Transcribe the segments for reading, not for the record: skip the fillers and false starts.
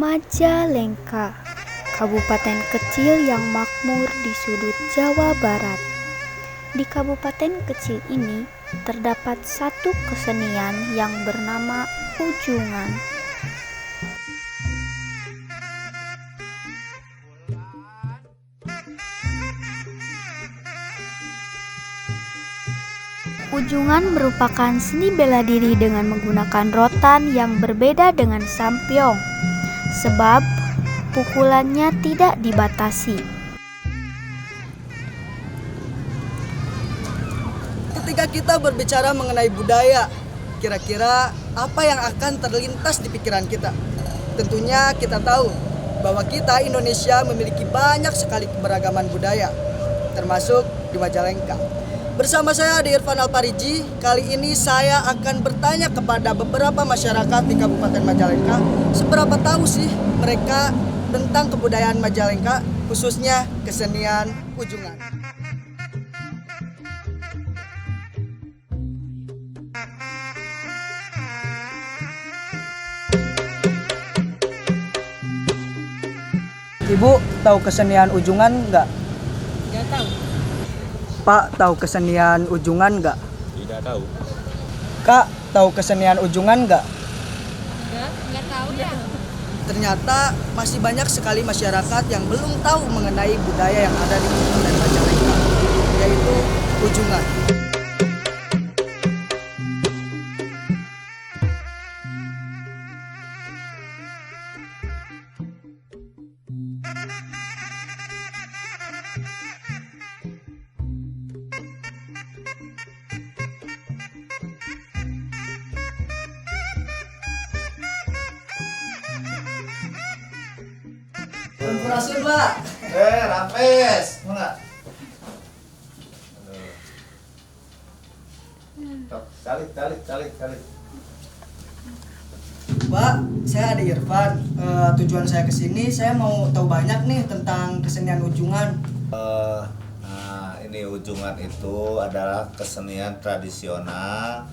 Majalengka, kabupaten kecil yang makmur di sudut Jawa Barat. Di kabupaten kecil ini terdapat satu kesenian yang bernama ujungan. Ujungan merupakan seni bela diri dengan menggunakan rotan yang berbeda dengan sampyong, sebab pukulannya tidak dibatasi. Ketika kita berbicara mengenai budaya, kira-kira apa yang akan terlintas di pikiran kita? Tentunya kita tahu bahwa kita Indonesia memiliki banyak sekali keberagaman budaya, termasuk di Majalengka. Bersama saya Ade Irfan Alpariji, kali ini saya akan bertanya kepada beberapa masyarakat di Kabupaten Majalengka, seberapa tahu sih mereka tentang kebudayaan Majalengka, khususnya kesenian ujungan. Ibu tahu kesenian ujungan nggak? Nggak tahu. Pak tahu kesenian ujungan nggak? Tidak tahu. Kak tahu kesenian ujungan nggak? Nggak tahu ya. Ternyata masih banyak sekali masyarakat yang belum tahu mengenai budaya yang ada di Kabupaten Majalengka, yaitu ujungan. Sampurasun, Pak. Rampes, mau nggak? Calik. Pak, saya Ade Irfan. Tujuan saya ke sini, saya mau tahu banyak nih tentang kesenian ujungan. Nah, ini ujungan itu adalah kesenian tradisional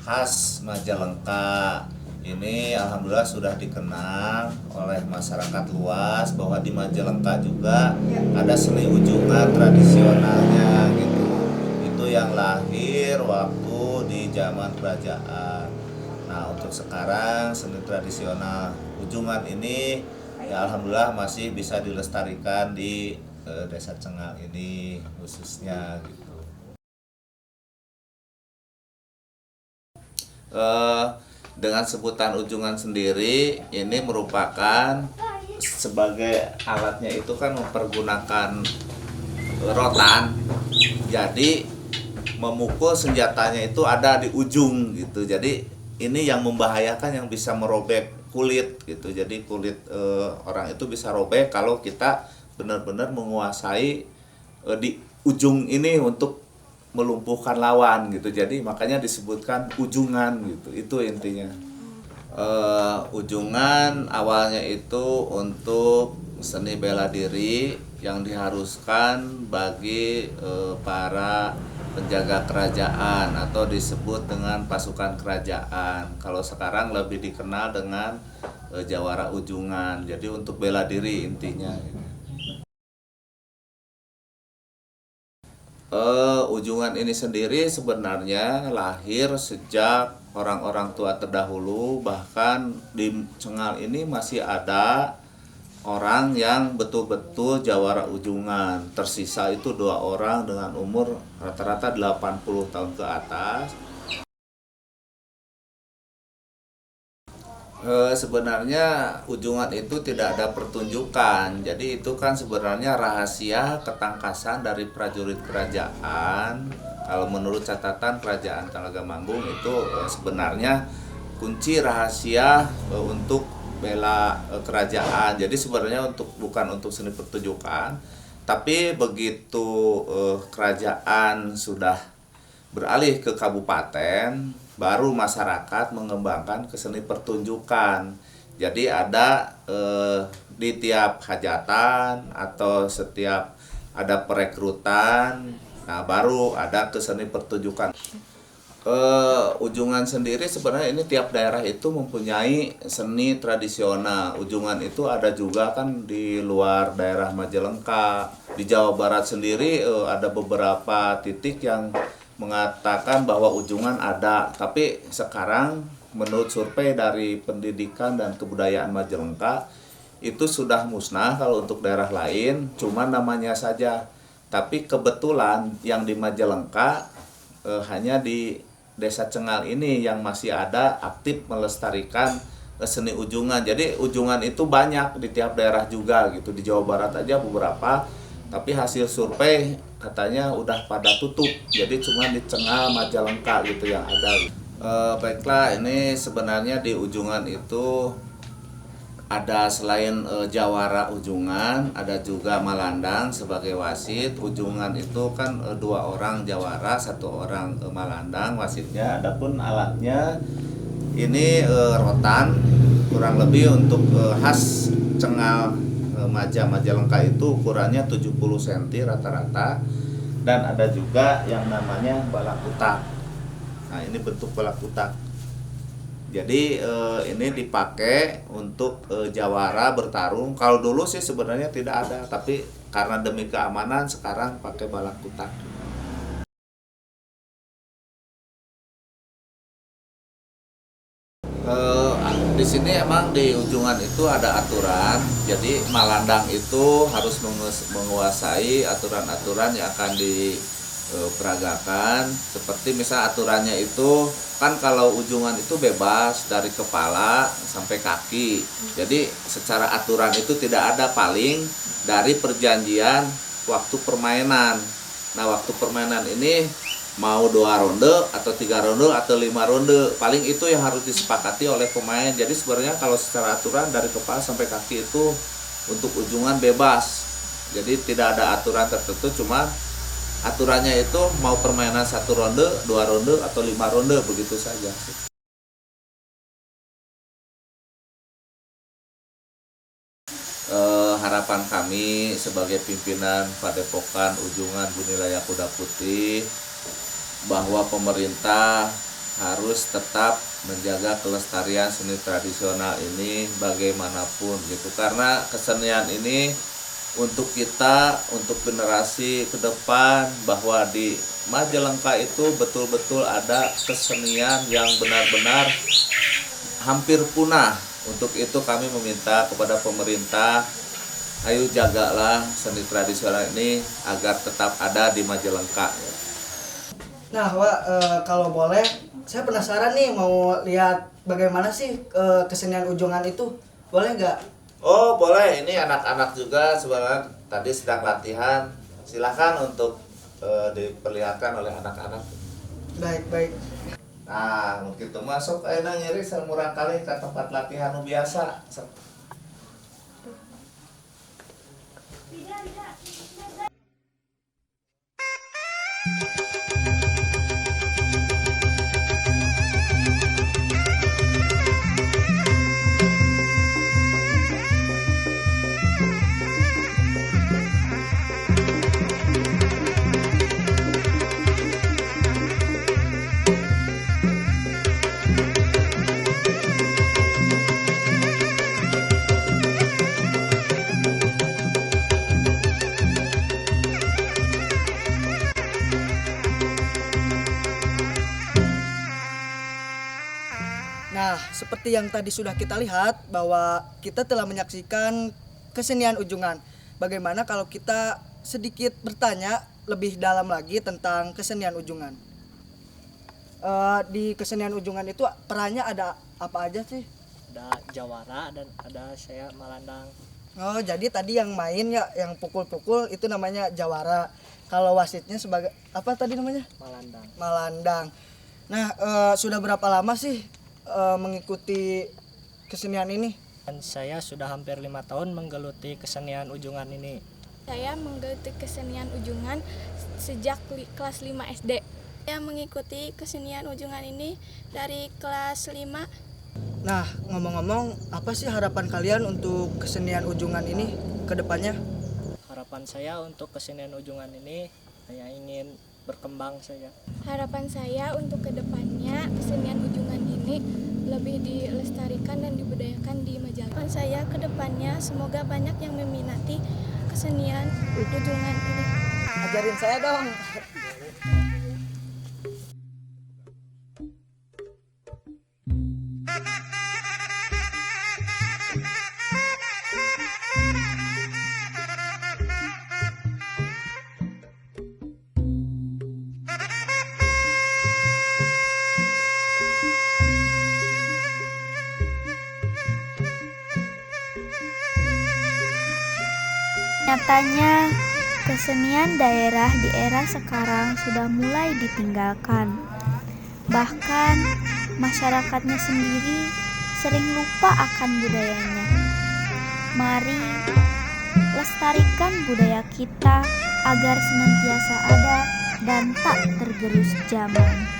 khas Majalengka. Ini alhamdulillah sudah dikenal oleh masyarakat luas bahwa di Majalengka juga ada seni ujungan tradisionalnya gitu. Itu yang lahir waktu di zaman kerajaan. Nah, untuk sekarang seni tradisional ujungan ini ya alhamdulillah masih bisa dilestarikan di Desa Cengal ini khususnya gitu. Dengan sebutan ujungan sendiri ini merupakan sebagai alatnya itu kan mempergunakan rotan, jadi memukul senjatanya itu ada di ujung gitu. Jadi ini yang membahayakan, yang bisa merobek kulit gitu. Jadi kulit orang itu bisa robek kalau kita benar-benar menguasai di ujung ini untuk melumpuhkan lawan gitu. Jadi makanya disebutkan ujungan gitu. Itu intinya. Ujungan awalnya itu untuk seni bela diri yang diharuskan bagi para penjaga kerajaan atau disebut dengan pasukan kerajaan. Kalau sekarang lebih dikenal dengan jawara ujungan. Jadi untuk bela diri intinya. Ujungan ini sendiri sebenarnya lahir sejak orang-orang tua terdahulu. Bahkan di Cengal ini masih ada orang yang betul-betul jawara ujungan. Tersisa itu 2 orang dengan umur rata-rata 80 tahun ke atas. Sebenarnya ujungan itu tidak ada pertunjukan. Jadi itu kan sebenarnya rahasia ketangkasan dari prajurit kerajaan. Kalau menurut catatan kerajaan Talagamanggung itu sebenarnya kunci rahasia untuk bela kerajaan. Jadi sebenarnya bukan untuk seni pertunjukan, tapi begitu kerajaan sudah beralih ke kabupaten, baru masyarakat mengembangkan ke seni pertunjukan. Jadi ada di tiap hajatan atau setiap ada perekrutan, nah baru ada ke seni pertunjukan. Ujungan sendiri sebenarnya ini tiap daerah itu mempunyai seni tradisional. Ujungan itu ada juga kan di luar daerah Majalengka. Di Jawa Barat sendiri ada beberapa titik yang mengatakan bahwa ujungan ada. Tapi sekarang menurut survei dari Pendidikan dan Kebudayaan Majalengka itu sudah musnah kalau untuk daerah lain, cuma namanya saja. Tapi kebetulan yang di Majalengka hanya di Desa Cengal ini yang masih ada aktif melestarikan seni ujungan. Jadi ujungan itu banyak di tiap daerah juga gitu. Di Jawa Barat aja beberapa, tapi hasil survei katanya udah pada tutup. Jadi cuma di Cengal, Majalengka gitu yang ada. Baiklah, ini sebenarnya di ujungan itu ada selain jawara ujungan, ada juga malandang sebagai wasit. Ujungan itu kan 2 orang jawara, 1 orang malandang wasitnya. Adapun alatnya ini rotan, kurang lebih untuk khas Cengal Majalengka itu ukurannya 70 cm rata-rata. Dan ada juga yang namanya balak utak. Nah, ini bentuk balak utak. Jadi ini dipakai untuk jawara bertarung. Kalau dulu sih sebenarnya tidak ada, tapi karena demi keamanan sekarang pakai balak utak. Di sini emang di ujungan itu ada aturan. Jadi malandang itu harus menguasai aturan-aturan yang akan diperagakan. Seperti misal aturannya itu kan kalau ujungan itu bebas dari kepala sampai kaki. Jadi secara aturan itu tidak ada paling dari perjanjian waktu permainan. Nah, waktu permainan ini mau 2 ronde atau 3 ronde atau 5 ronde, paling itu yang harus disepakati oleh pemain. Jadi sebenarnya kalau secara aturan dari kepala sampai kaki itu untuk ujungan bebas. Jadi tidak ada aturan tertentu, cuma aturannya itu mau permainan 1 ronde, 2 ronde, atau 5 ronde, begitu saja. Harapan kami sebagai pimpinan Padepokan Ujungan Bunilaya Kuda Putih bahwa pemerintah harus tetap menjaga kelestarian seni tradisional ini bagaimanapun gitu, karena kesenian ini untuk kita, untuk generasi ke depan, bahwa di Majalengka itu betul-betul ada kesenian yang benar-benar hampir punah. Untuk itu kami meminta kepada pemerintah, ayo jagalah seni tradisional ini agar tetap ada di Majalengka. Nah, Wak, kalau boleh, saya penasaran nih mau lihat bagaimana sih kesenian ujungan itu. Boleh nggak? Oh boleh, ini anak-anak juga sebenarnya tadi sedang latihan. Silahkan untuk diperlihatkan oleh anak-anak. Baik. Nah, begitu masuk ayeuna ngiri samurang kali ke tempat latihan nu biasa. Nah, seperti yang tadi sudah kita lihat bahwa kita telah menyaksikan kesenian ujungan. Bagaimana kalau kita sedikit bertanya lebih dalam lagi tentang kesenian ujungan? Di kesenian ujungan itu perannya ada apa aja sih? Ada jawara dan ada saya malandang. Oh, jadi tadi yang main ya, yang pukul-pukul itu namanya jawara. Kalau wasitnya sebagai apa tadi namanya? Malandang. Malandang. Nah, sudah berapa lama sih mengikuti kesenian ini? Dan saya sudah hampir 5 tahun menggeluti kesenian ujungan ini. Saya menggeluti kesenian ujungan sejak kelas 5 SD. Saya mengikuti kesenian ujungan ini dari kelas 5. Nah, ngomong-ngomong, apa sih harapan kalian untuk kesenian ujungan ini ke depannya? Harapan saya untuk kesenian ujungan ini, saya ingin berkembang saja. Harapan saya untuk kedepannya kesenian ujungan ini lebih dilestarikan dan dibudayakan di Majalengka. Harapan saya kedepannya semoga banyak yang meminati kesenian ujungan ini. Ajarin saya dong. Nyatanya, kesenian daerah di era sekarang sudah mulai ditinggalkan. Bahkan, masyarakatnya sendiri sering lupa akan budayanya. Mari lestarikan budaya kita agar senantiasa ada dan tak tergerus zaman.